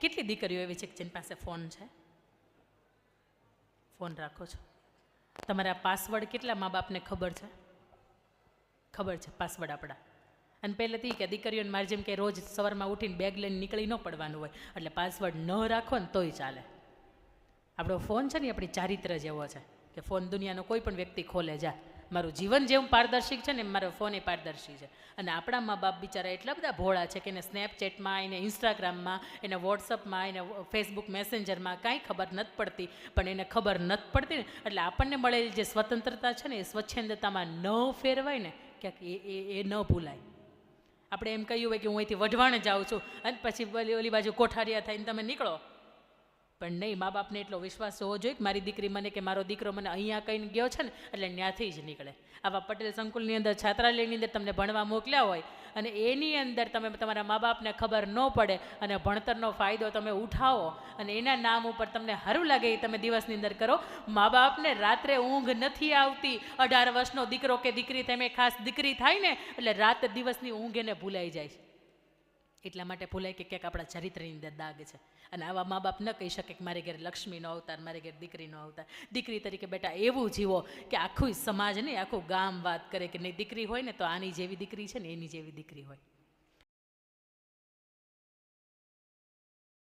કેટલી દીકરીઓ એવી છે કે જેની પાસે ફોન છે? ફોન રાખો છો? તમારા પાસવર્ડ કેટલા મા બાપને ખબર છે? ખબર છે પાસવર્ડ આપણા. અને પહેલેથી કે દીકરીઓને મારી જેમ કે રોજ સવારમાં ઉઠીને બેગ લઈને નીકળી ન પડવાનું હોય, એટલે પાસવર્ડ ન રાખો ને તોય ચાલે. આપણો ફોન છે ને આપણી ચારિત્ર જેવો છે કે ફોન દુનિયાનો કોઈ પણ વ્યક્તિ ખોલે જા. મારું જીવન જેવું પારદર્શિક છે ને એમ મારો ફોન એ પારદર્શી છે. અને આપણા મા બાપ બિચારા એટલા બધા ભોળા છે કે એને સ્નેપચેટમાં, એને ઇન્સ્ટાગ્રામમાં, એને વોટ્સઅપમાં, એને ફેસબુક મેસેન્જરમાં કાંઈ ખબર નથી પડતી. પણ એને ખબર નથી પડતી ને એટલે આપણને મળેલી જે સ્વતંત્રતા છે ને એ સ્વચ્છંદતામાં ન ફેરવાય ને ક્યાંક એ ન ભૂલાય. આપણે એમ કહ્યું હોય કે હું અહીંથી વઢવાણ જાઉં છું અને પછી ઓલી બાજુ કોઠારિયા થઈને તમે નીકળો, પણ નહીં, મા બાપને એટલો વિશ્વાસ હોવો જોઈએ કે મારી દીકરી મને કે મારો દીકરો મને અહીંયા કહીને ગયો છે ને એટલે ત્યાંથી જ નીકળે. આવા પટેલ સંકુલની અંદર છાત્રાલયની અંદર તમને ભણવા મોકલ્યા હોય અને એની અંદર તમે તમારા મા બાપને ખબર ન પડે અને ભણતરનો ફાયદો તમે ઉઠાવો અને એના નામ ઉપર તમને સારું લાગે એ તમે દિવસની અંદર કરો. મા બાપને રાત્રે ઊંઘ નથી આવતી. 18 વર્ષનો દીકરો કે દીકરી, તમે ખાસ દીકરી થાય ને એટલે રાત દિવસની ઊંઘ એને ભૂલાઈ જાય છે. એટલા માટે ભૂલાય કે ક્યાંક આપણા ચરિત્રની અંદર દાગ છે. અને આવા મા બાપ ન કહી શકે કે મારે ઘેર લક્ષ્મીનો અવતાર, મારે ઘેર દીકરીનો અવતાર. દીકરી તરીકે બેટા એવું જીવો કે આખું સમાજ નહીં, આખું ગામ વાત કરે કે નહીં દીકરી હોય ને તો આની જેવી દીકરી છે ને એની જેવી દીકરી હોય.